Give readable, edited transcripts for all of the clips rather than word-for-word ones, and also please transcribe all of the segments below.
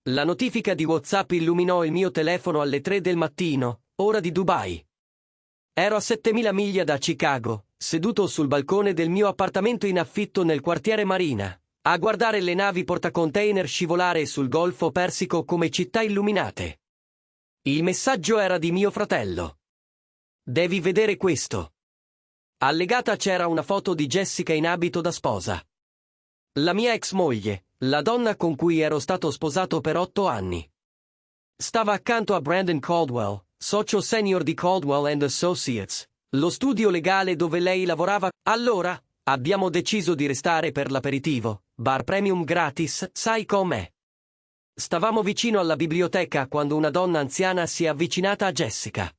La notifica di WhatsApp illuminò il mio telefono alle 3 del mattino, ora di Dubai. Ero a 7000 miglia da Chicago, seduto sul balcone del mio appartamento in affitto nel quartiere Marina, a guardare le navi portacontainer scivolare sul Golfo Persico come città illuminate. Il messaggio era di mio fratello. Devi vedere questo. Allegata c'era una foto di Jessica in abito da sposa. La mia ex moglie, la donna con cui ero stato sposato per 8 anni. Stava accanto a Brandon Caldwell, socio senior di Caldwell & Associates, lo studio legale dove lei lavorava. Allora, abbiamo deciso di restare per l'aperitivo, bar premium gratis, sai com'è. Stavamo vicino alla biblioteca quando una donna anziana si è avvicinata a Jessica.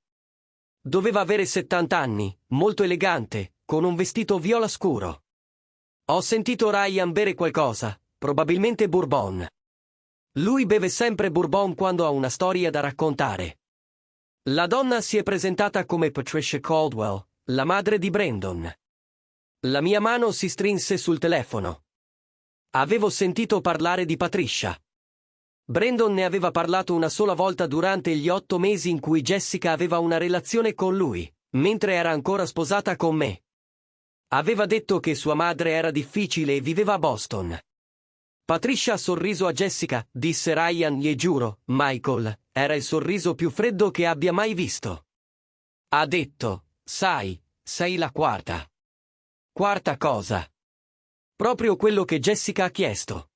Doveva avere 70 anni, molto elegante, con un vestito viola scuro. Ho sentito Ryan bere qualcosa, probabilmente bourbon. Lui beve sempre bourbon quando ha una storia da raccontare. La donna si è presentata come Patricia Caldwell, la madre di Brandon. La mia mano si strinse sul telefono. Avevo sentito parlare di Patricia. Brandon ne aveva parlato una sola volta durante gli 8 mesi in cui Jessica aveva una relazione con lui, mentre era ancora sposata con me. Aveva detto che sua madre era difficile e viveva a Boston. Patricia ha sorriso a Jessica, disse Ryan, e giuro, Michael, era il sorriso più freddo che abbia mai visto. Ha detto, sai, sei la quarta. Quarta cosa? Proprio quello che Jessica ha chiesto.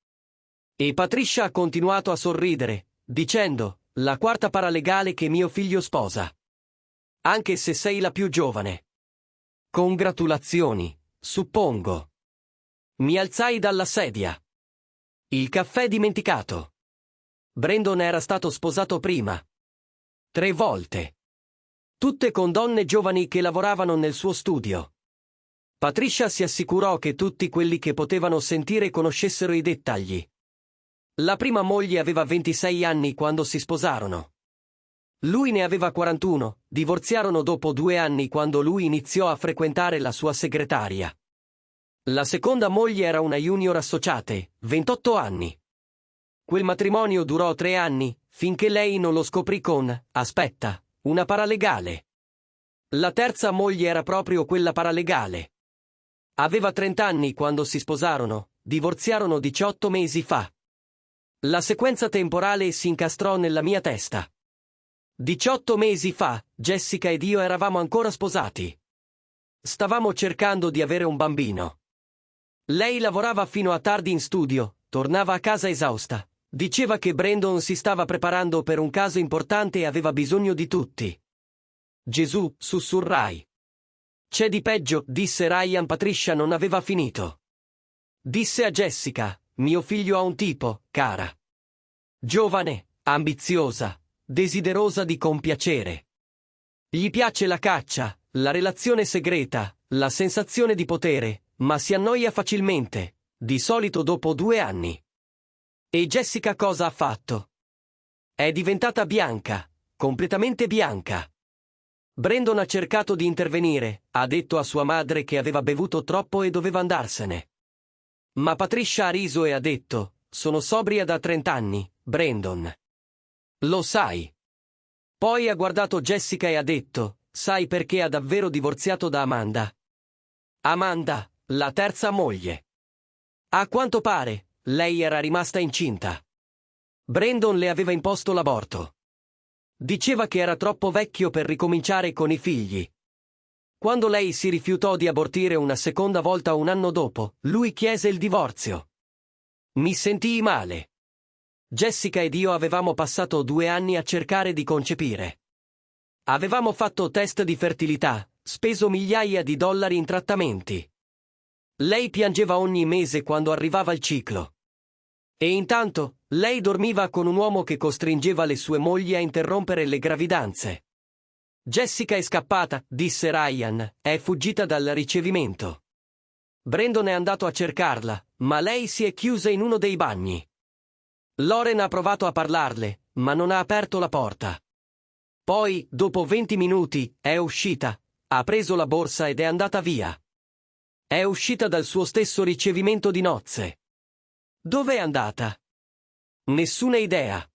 E Patricia ha continuato a sorridere, dicendo, la quarta paralegale che mio figlio sposa. Anche se sei la più giovane. Congratulazioni, suppongo. Mi alzai dalla sedia. Il caffè dimenticato. Brandon era stato sposato prima. 3 volte. Tutte con donne giovani che lavoravano nel suo studio. Patricia si assicurò che tutti quelli che potevano sentire conoscessero i dettagli. La prima moglie aveva 26 anni quando si sposarono. Lui ne aveva 41, divorziarono dopo 2 anni quando lui iniziò a frequentare la sua segretaria. La seconda moglie era una junior associate, 28 anni. Quel matrimonio durò 3 anni, finché lei non lo scoprì con, aspetta, una paralegale. La terza moglie era proprio quella paralegale. Aveva 30 anni quando si sposarono, divorziarono 18 mesi fa. La sequenza temporale si incastrò nella mia testa. 18 mesi fa, Jessica ed io eravamo ancora sposati. Stavamo cercando di avere un bambino. Lei lavorava fino a tardi in studio, tornava a casa esausta. Diceva che Brandon si stava preparando per un caso importante e aveva bisogno di tutti. Gesù, sussurrai. C'è di peggio, disse Ryan. Patricia non aveva finito. Disse a Jessica, mio figlio ha un tipo, cara. Giovane, ambiziosa, desiderosa di compiacere. Gli piace la caccia, la relazione segreta, la sensazione di potere, ma si annoia facilmente, di solito dopo 2 anni. E Jessica cosa ha fatto? È diventata bianca, completamente bianca. Brandon ha cercato di intervenire, ha detto a sua madre che aveva bevuto troppo e doveva andarsene. Ma Patricia ha riso e ha detto, sono sobria da 30 anni, Brandon. Lo sai. Poi ha guardato Jessica e ha detto, sai perché ha davvero divorziato da Amanda? Amanda, la terza moglie. A quanto pare, lei era rimasta incinta. Brandon le aveva imposto l'aborto. Diceva che era troppo vecchio per ricominciare con i figli. Quando lei si rifiutò di abortire una seconda volta 1 anno dopo, lui chiese il divorzio. Mi sentii male. Jessica ed io avevamo passato 2 anni a cercare di concepire. Avevamo fatto test di fertilità, speso migliaia di dollari in trattamenti. Lei piangeva ogni mese quando arrivava il ciclo. E intanto, lei dormiva con un uomo che costringeva le sue mogli a interrompere le gravidanze. Jessica è scappata, disse Ryan, è fuggita dal ricevimento. Brandon è andato a cercarla, ma lei si è chiusa in uno dei bagni. Lauren ha provato a parlarle, ma non ha aperto la porta. Poi, dopo 20 minuti, è uscita, ha preso la borsa ed è andata via. È uscita dal suo stesso ricevimento di nozze. Dove è andata? Nessuna idea.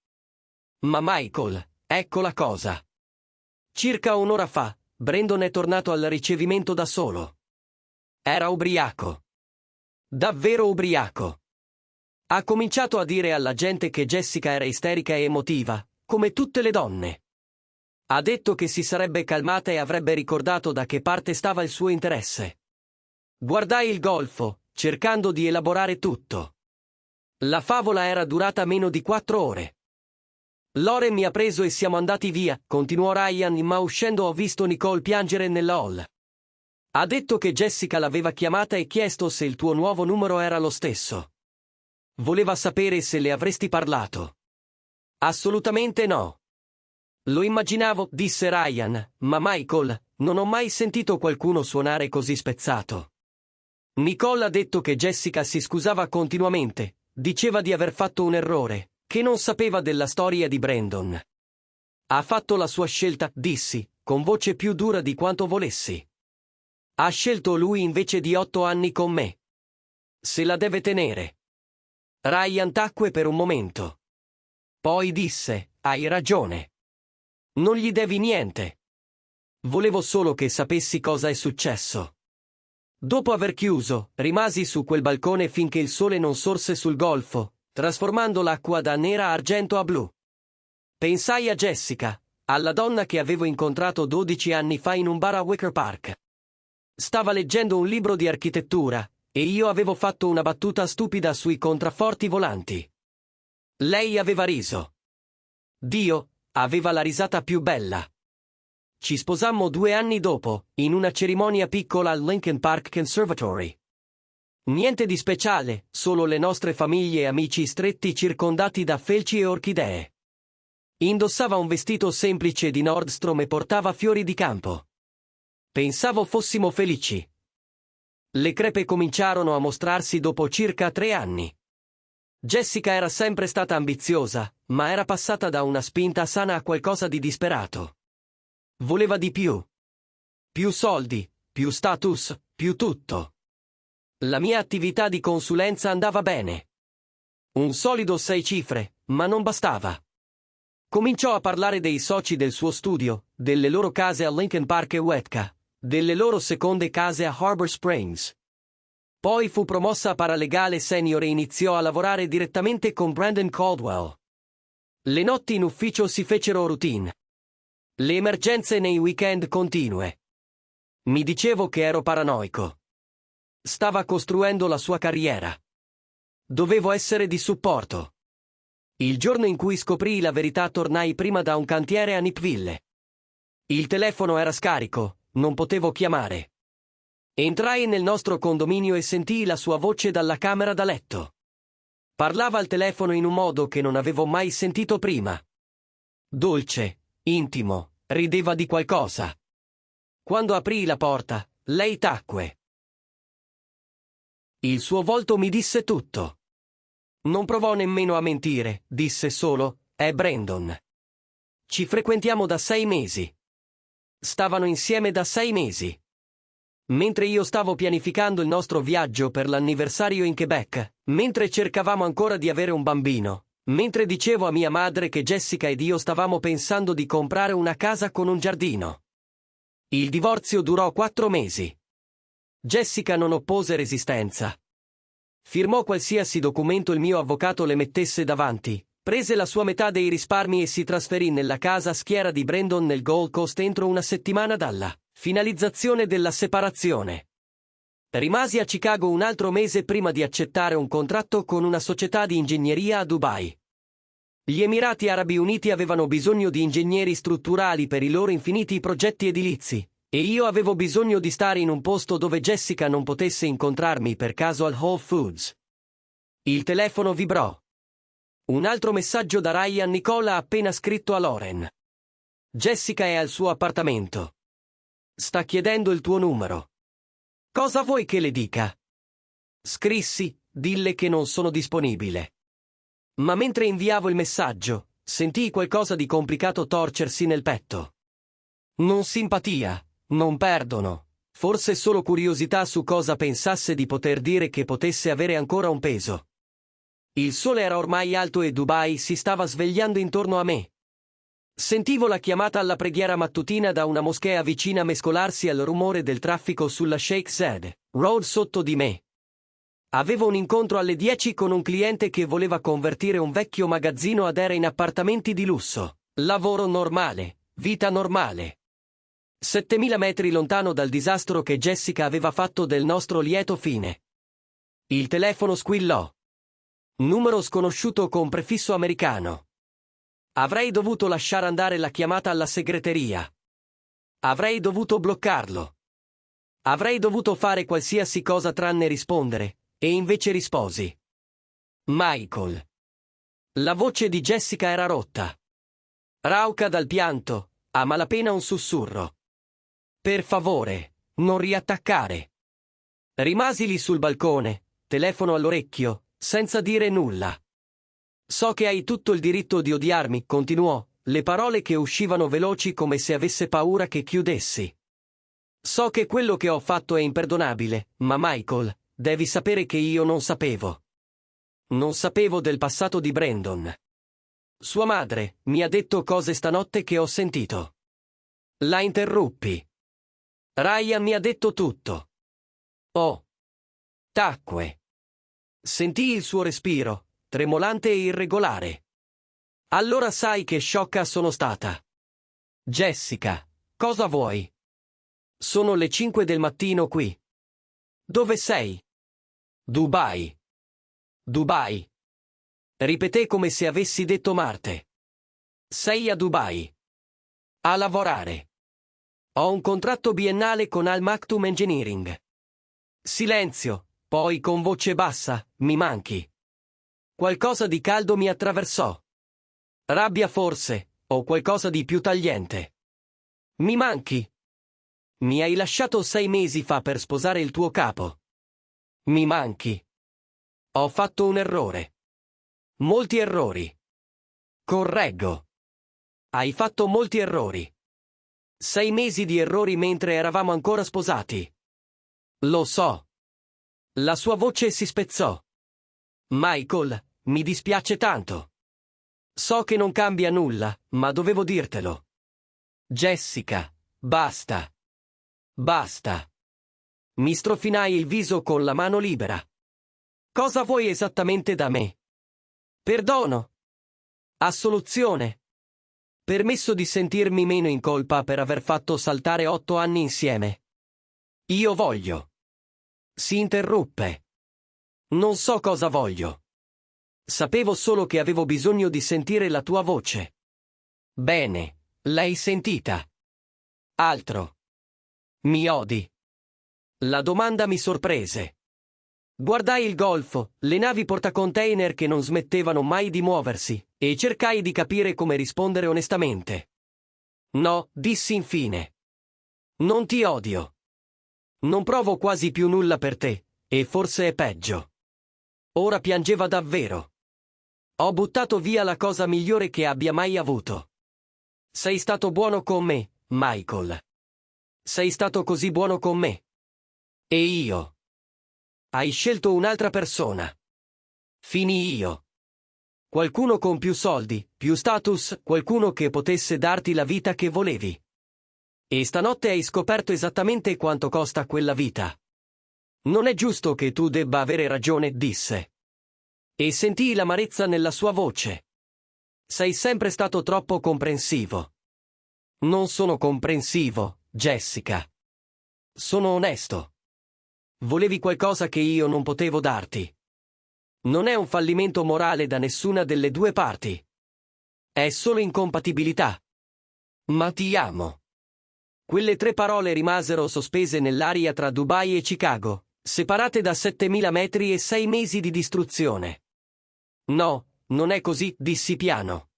Ma Michael, ecco la cosa. Circa un'ora fa, Brandon è tornato al ricevimento da solo. Era ubriaco. Davvero ubriaco. Ha cominciato a dire alla gente che Jessica era isterica e emotiva, come tutte le donne. Ha detto che si sarebbe calmata e avrebbe ricordato da che parte stava il suo interesse. Guardai il golfo, cercando di elaborare tutto. La favola era durata meno di 4 ore. Loren mi ha preso e siamo andati via, continuò Ryan, ma uscendo ho visto Nicole piangere nella hall. Ha detto che Jessica l'aveva chiamata e chiesto se il tuo nuovo numero era lo stesso. Voleva sapere se le avresti parlato. Assolutamente no. Lo immaginavo, disse Ryan, ma Michael, non ho mai sentito qualcuno suonare così spezzato. Nicole ha detto che Jessica si scusava continuamente, diceva di aver fatto un errore, che non sapeva della storia di Brandon. Ha fatto la sua scelta, dissi, con voce più dura di quanto volessi. Ha scelto lui invece di 8 anni con me. Se la deve tenere. Ryan tacque per un momento. Poi disse, hai ragione. Non gli devi niente. Volevo solo che sapessi cosa è successo. Dopo aver chiuso, rimasi su quel balcone finché il sole non sorse sul golfo, trasformando l'acqua da nera a argento a blu. Pensai a Jessica, alla donna che avevo incontrato 12 anni fa in un bar a Wicker Park. Stava leggendo un libro di architettura, e io avevo fatto una battuta stupida sui contrafforti volanti. Lei aveva riso. Dio, aveva la risata più bella. Ci sposammo 2 anni dopo, in una cerimonia piccola al Lincoln Park Conservatory. Niente di speciale, solo le nostre famiglie e amici stretti circondati da felci e orchidee. Indossava un vestito semplice di Nordstrom e portava fiori di campo. Pensavo fossimo felici. Le crepe cominciarono a mostrarsi dopo circa 3 anni. Jessica era sempre stata ambiziosa, ma era passata da una spinta sana a qualcosa di disperato. Voleva di più. Più soldi, più status, più tutto. La mia attività di consulenza andava bene. Un solido 6 cifre, ma non bastava. Cominciò a parlare dei soci del suo studio, delle loro case a Lincoln Park e Wetka, delle loro seconde case a Harbor Springs. Poi fu promossa a paralegale senior e iniziò a lavorare direttamente con Brandon Caldwell. Le notti in ufficio si fecero routine. Le emergenze nei weekend continue. Mi dicevo che ero paranoico. Stava costruendo la sua carriera. Dovevo essere di supporto. Il giorno in cui scoprii la verità tornai prima da un cantiere a Nipville. Il telefono era scarico, non potevo chiamare. Entrai nel nostro condominio e sentii la sua voce dalla camera da letto. Parlava al telefono in un modo che non avevo mai sentito prima. Dolce, intimo, rideva di qualcosa. Quando aprii la porta, lei tacque. Il suo volto mi disse tutto. Non provò nemmeno a mentire, disse solo, è Brandon. Ci frequentiamo da 6 mesi. Stavano insieme da 6 mesi. Mentre io stavo pianificando il nostro viaggio per l'anniversario in Quebec, mentre cercavamo ancora di avere un bambino, mentre dicevo a mia madre che Jessica ed io stavamo pensando di comprare una casa con un giardino. Il divorzio durò 4 mesi. Jessica non oppose resistenza. Firmò qualsiasi documento il mio avvocato le mettesse davanti, prese la sua metà dei risparmi e si trasferì nella casa a schiera di Brandon nel Gold Coast entro una settimana dalla finalizzazione della separazione. Rimasi a Chicago un altro mese prima di accettare un contratto con una società di ingegneria a Dubai. Gli Emirati Arabi Uniti avevano bisogno di ingegneri strutturali per i loro infiniti progetti edilizi, e io avevo bisogno di stare in un posto dove Jessica non potesse incontrarmi per caso al Whole Foods. Il telefono vibrò. Un altro messaggio da Ryan Nicola ha appena scritto a Loren. Jessica è al suo appartamento. Sta chiedendo il tuo numero. Cosa vuoi che le dica? Scrissi, dille che non sono disponibile. Ma mentre inviavo il messaggio, sentii qualcosa di complicato torcersi nel petto. Non simpatia, non perdono, forse solo curiosità su cosa pensasse di poter dire che potesse avere ancora un peso. Il sole era ormai alto e Dubai si stava svegliando intorno a me. Sentivo la chiamata alla preghiera mattutina da una moschea vicina mescolarsi al rumore del traffico sulla Sheikh Zayed Road sotto di me. Avevo un incontro alle 10 con un cliente che voleva convertire un vecchio magazzino ad era in appartamenti di lusso. Lavoro normale, vita normale. 7000 metri lontano dal disastro che Jessica aveva fatto del nostro lieto fine. Il telefono squillò. Numero sconosciuto con prefisso americano. Avrei dovuto lasciare andare la chiamata alla segreteria. Avrei dovuto bloccarlo. Avrei dovuto fare qualsiasi cosa tranne rispondere, e invece risposi. Michael. La voce di Jessica era rotta. Rauca dal pianto, a malapena un sussurro. Per favore, non riattaccare. Rimasi lì sul balcone, telefono all'orecchio, senza dire nulla. So che hai tutto il diritto di odiarmi, continuò, le parole che uscivano veloci come se avesse paura che chiudessi. So che quello che ho fatto è imperdonabile, ma Michael, devi sapere che io non sapevo. Non sapevo del passato di Brandon. Sua madre mi ha detto cose stanotte che ho sentito. La interruppi. Ryan mi ha detto tutto. Oh. Tacque. Sentii il suo respiro, tremolante e irregolare. Allora sai che sciocca sono stata. Jessica, cosa vuoi? Sono le 5 del mattino qui. Dove sei? Dubai. Dubai. Ripeté come se avessi detto Marte. Sei a Dubai. A lavorare. Ho un contratto biennale con Al Maktoum Engineering. Silenzio, poi con voce bassa, mi manchi. Qualcosa di caldo mi attraversò. Rabbia forse, o qualcosa di più tagliente. Mi manchi. Mi hai lasciato 6 mesi fa per sposare il tuo capo. Mi manchi. Ho fatto un errore. Molti errori. Correggo. Hai fatto molti errori. 6 mesi di errori mentre eravamo ancora sposati. Lo so. La sua voce si spezzò. Michael, mi dispiace tanto. So che non cambia nulla, ma dovevo dirtelo. Jessica, basta. Basta. Mi strofinai il viso con la mano libera. Cosa vuoi esattamente da me? Perdono. Assoluzione. Permesso di sentirmi meno in colpa per aver fatto saltare 8 anni insieme. Io voglio. Si interruppe. Non so cosa voglio. Sapevo solo che avevo bisogno di sentire la tua voce. Bene, l'hai sentita. Altro. Mi odi? La domanda mi sorprese. Guardai il golfo, le navi portacontainer che non smettevano mai di muoversi, e cercai di capire come rispondere onestamente. No, dissi infine. Non ti odio. Non provo quasi più nulla per te, e forse è peggio. Ora piangeva davvero. Ho buttato via la cosa migliore che abbia mai avuto. Sei stato buono con me, Michael. Sei stato così buono con me. E io. Hai scelto un'altra persona. Finì io. Qualcuno con più soldi, più status, qualcuno che potesse darti la vita che volevi. E stanotte hai scoperto esattamente quanto costa quella vita. Non è giusto che tu debba avere ragione, disse. E sentii l'amarezza nella sua voce. Sei sempre stato troppo comprensivo. Non sono comprensivo, Jessica. Sono onesto. Volevi qualcosa che io non potevo darti. Non è un fallimento morale da nessuna delle due parti. È solo incompatibilità. Ma ti amo. Quelle 3 parole rimasero sospese nell'aria tra Dubai e Chicago, separate da 7000 metri e 6 mesi di distruzione. No, non è così, dissi piano.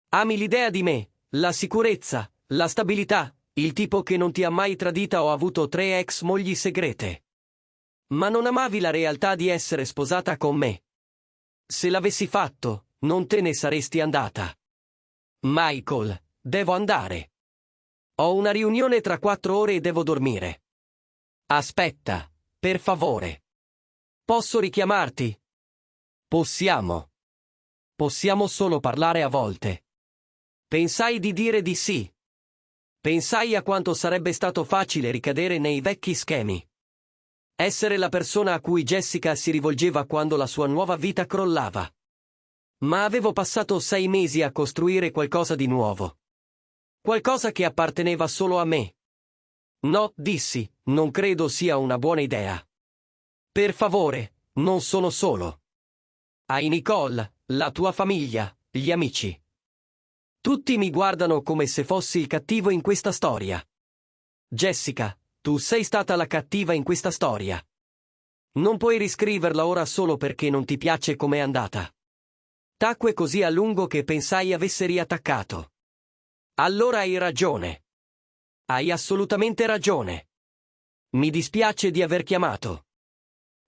Ami l'idea di me, la sicurezza, la stabilità, il tipo che non ti ha mai tradita o avuto 3 ex mogli segrete. Ma non amavi la realtà di essere sposata con me. Se l'avessi fatto, non te ne saresti andata. Michael, devo andare. Ho una riunione tra 4 ore e devo dormire. Aspetta, per favore. Posso richiamarti? Possiamo. Possiamo solo parlare a volte. Pensai di dire di sì. Pensai a quanto sarebbe stato facile ricadere nei vecchi schemi. Essere la persona a cui Jessica si rivolgeva quando la sua nuova vita crollava. Ma avevo passato 6 mesi a costruire qualcosa di nuovo. Qualcosa che apparteneva solo a me. No, dissi, non credo sia una buona idea. Per favore, non sono solo. Hai Nicole, la tua famiglia, gli amici. Tutti mi guardano come se fossi il cattivo in questa storia. Jessica, tu sei stata la cattiva in questa storia. Non puoi riscriverla ora solo perché non ti piace com'è andata. Tacque così a lungo che pensai avesse riattaccato. Allora hai ragione. Hai assolutamente ragione. Mi dispiace di aver chiamato.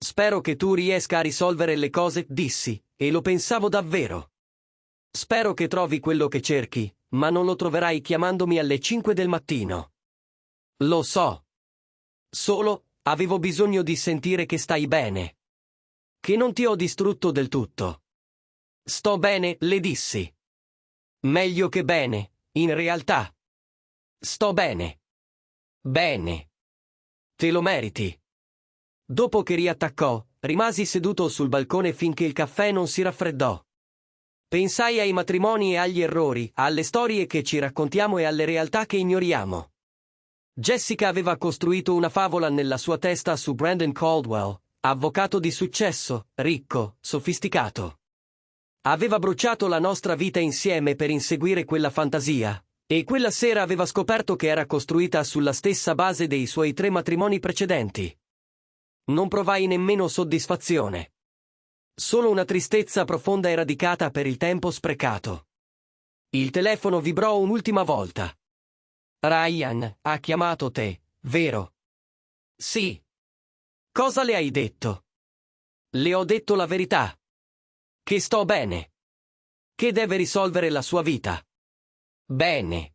Spero che tu riesca a risolvere le cose, dissi, e lo pensavo davvero. Spero che trovi quello che cerchi, ma non lo troverai chiamandomi alle 5 del mattino. Lo so. Solo, avevo bisogno di sentire che stai bene. Che non ti ho distrutto del tutto. Sto bene, le dissi. Meglio che bene, in realtà. Sto bene. Bene. Te lo meriti. Dopo che riattaccò, rimasi seduto sul balcone finché il caffè non si raffreddò. Pensai ai matrimoni e agli errori, alle storie che ci raccontiamo e alle realtà che ignoriamo. Jessica aveva costruito una favola nella sua testa su Brandon Caldwell, avvocato di successo, ricco, sofisticato. Aveva bruciato la nostra vita insieme per inseguire quella fantasia, e quella sera aveva scoperto che era costruita sulla stessa base dei suoi 3 matrimoni precedenti. Non provai nemmeno soddisfazione. Solo una tristezza profonda e radicata per il tempo sprecato. Il telefono vibrò un'ultima volta. Ryan ha chiamato te, vero? Sì. Cosa le hai detto? Le ho detto la verità. Che sto bene. Che deve risolvere la sua vita. Bene.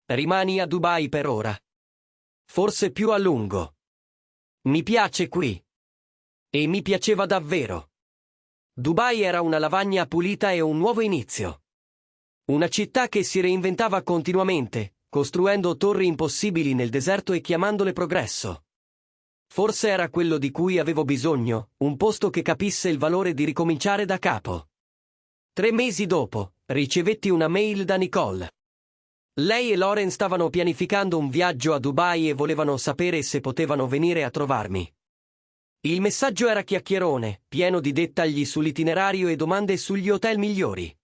Rimani a Dubai per ora. Forse più a lungo. Mi piace qui. E mi piaceva davvero. Dubai era una lavagna pulita e un nuovo inizio. Una città che si reinventava continuamente, costruendo torri impossibili nel deserto e chiamandole progresso. Forse era quello di cui avevo bisogno, un posto che capisse il valore di ricominciare da capo. 3 mesi dopo, ricevetti una mail da Nicole. Lei e Lauren stavano pianificando un viaggio a Dubai e volevano sapere se potevano venire a trovarmi. Il messaggio era chiacchierone, pieno di dettagli sull'itinerario e domande sugli hotel migliori.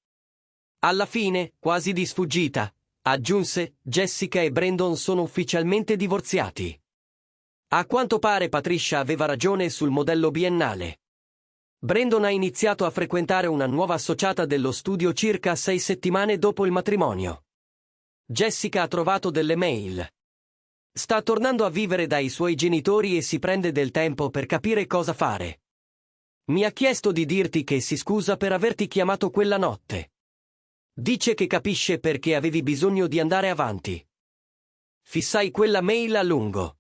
Alla fine, quasi di sfuggita, aggiunse: Jessica e Brandon sono ufficialmente divorziati. A quanto pare Patricia aveva ragione sul modello biennale. Brandon ha iniziato a frequentare una nuova associata dello studio circa 6 settimane dopo il matrimonio. Jessica ha trovato delle mail. Sta tornando a vivere dai suoi genitori e si prende del tempo per capire cosa fare. Mi ha chiesto di dirti che si scusa per averti chiamato quella notte. Dice che capisce perché avevi bisogno di andare avanti. Fissai quella mail a lungo.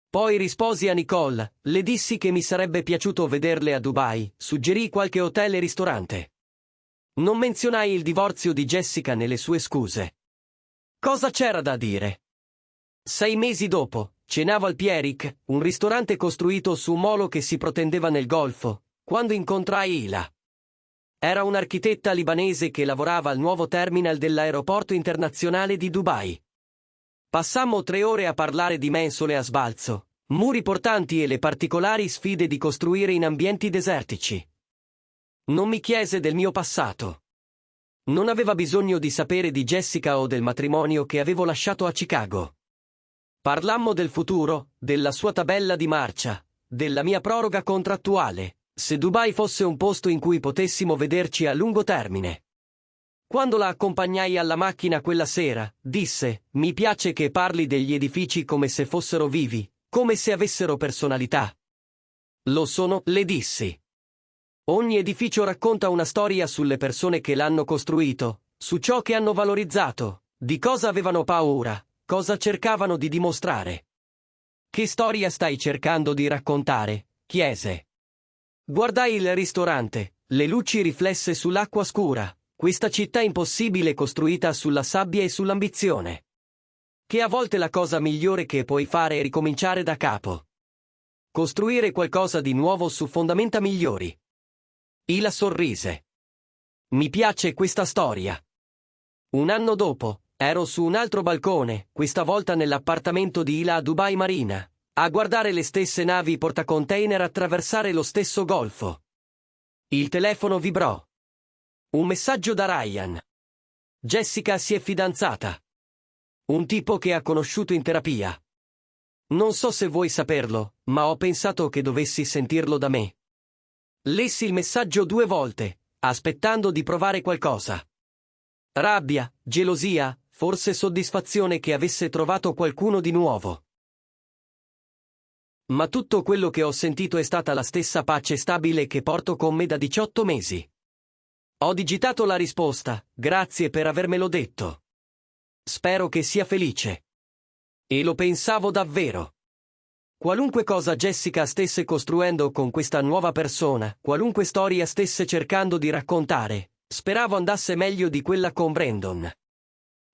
Poi risposi a Nicole, le dissi che mi sarebbe piaciuto vederle a Dubai, suggerì qualche hotel e ristorante. Non menzionai il divorzio di Jessica nelle sue scuse. Cosa c'era da dire? 6 mesi dopo, cenavo al Pierrick, un ristorante costruito su un molo che si protendeva nel golfo, quando incontrai Ila. Era un'architetta libanese che lavorava al nuovo terminal dell'aeroporto internazionale di Dubai. Passammo 3 ore a parlare di mensole a sbalzo, muri portanti e le particolari sfide di costruire in ambienti desertici. Non mi chiese del mio passato. Non aveva bisogno di sapere di Jessica o del matrimonio che avevo lasciato a Chicago. Parlammo del futuro, della sua tabella di marcia, della mia proroga contrattuale, se Dubai fosse un posto in cui potessimo vederci a lungo termine. Quando la accompagnai alla macchina quella sera, disse: mi piace che parli degli edifici come se fossero vivi, come se avessero personalità. Lo sono, le dissi. Ogni edificio racconta una storia sulle persone che l'hanno costruito, su ciò che hanno valorizzato, di cosa avevano paura, cosa cercavano di dimostrare. Che storia stai cercando di raccontare? Chiese. Guardai il ristorante, Le luci riflesse sull'acqua scura, questa città impossibile costruita sulla sabbia e sull'ambizione. Che a volte la cosa migliore che puoi fare è ricominciare da capo. Costruire qualcosa di nuovo su fondamenta migliori. Ila sorrise. Mi piace questa storia. Un anno dopo, ero su un altro balcone, questa volta nell'appartamento di Ila a Dubai Marina, a guardare le stesse navi portacontainer attraversare lo stesso golfo. Il telefono vibrò. Un messaggio da Ryan. Jessica si è fidanzata. Un tipo che ha conosciuto in terapia. Non so se vuoi saperlo, ma ho pensato che dovessi sentirlo da me. Lessi il messaggio 2 volte, aspettando di provare qualcosa. Rabbia, gelosia, forse soddisfazione che avesse trovato qualcuno di nuovo. Ma tutto quello che ho sentito è stata la stessa pace stabile che porto con me da 18 mesi. Ho digitato la risposta, grazie per avermelo detto. Spero che sia felice. E lo pensavo davvero. Qualunque cosa Jessica stesse costruendo con questa nuova persona, qualunque storia stesse cercando di raccontare, speravo andasse meglio di quella con Brandon.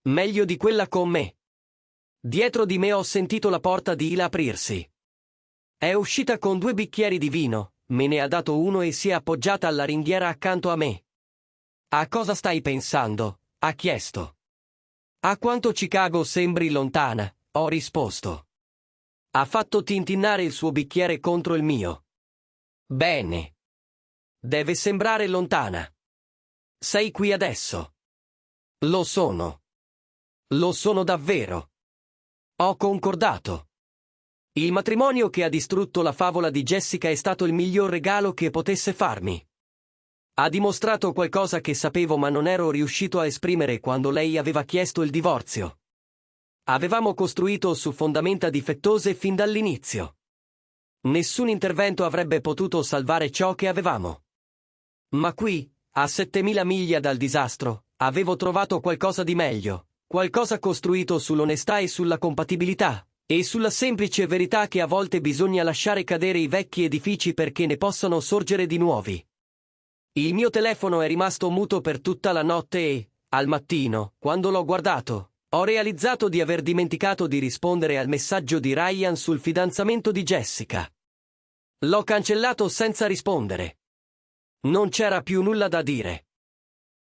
Meglio di quella con me. Dietro di me ho sentito la porta di Ila aprirsi. È uscita con 2 bicchieri di vino, me ne ha dato uno e si è appoggiata alla ringhiera accanto a me. A cosa stai pensando? Ha chiesto. A quanto Chicago sembri lontana, ho risposto. Ha fatto tintinnare il suo bicchiere contro il mio. Bene. Deve sembrare lontana. Sei qui adesso. Lo sono. Lo sono davvero. Ho concordato. Il matrimonio che ha distrutto la favola di Jessica è stato il miglior regalo che potesse farmi. Ha dimostrato qualcosa che sapevo ma non ero riuscito a esprimere quando lei aveva chiesto il divorzio. Avevamo costruito su fondamenta difettose fin dall'inizio. Nessun intervento avrebbe potuto salvare ciò che avevamo. Ma qui, a 7000 miglia dal disastro, avevo trovato qualcosa di meglio, qualcosa costruito sull'onestà e sulla compatibilità, e sulla semplice verità che a volte bisogna lasciare cadere i vecchi edifici perché ne possano sorgere di nuovi. Il mio telefono è rimasto muto per tutta la notte e, al mattino, quando l'ho guardato, ho realizzato di aver dimenticato di rispondere al messaggio di Ryan sul fidanzamento di Jessica. L'ho cancellato senza rispondere. Non c'era più nulla da dire.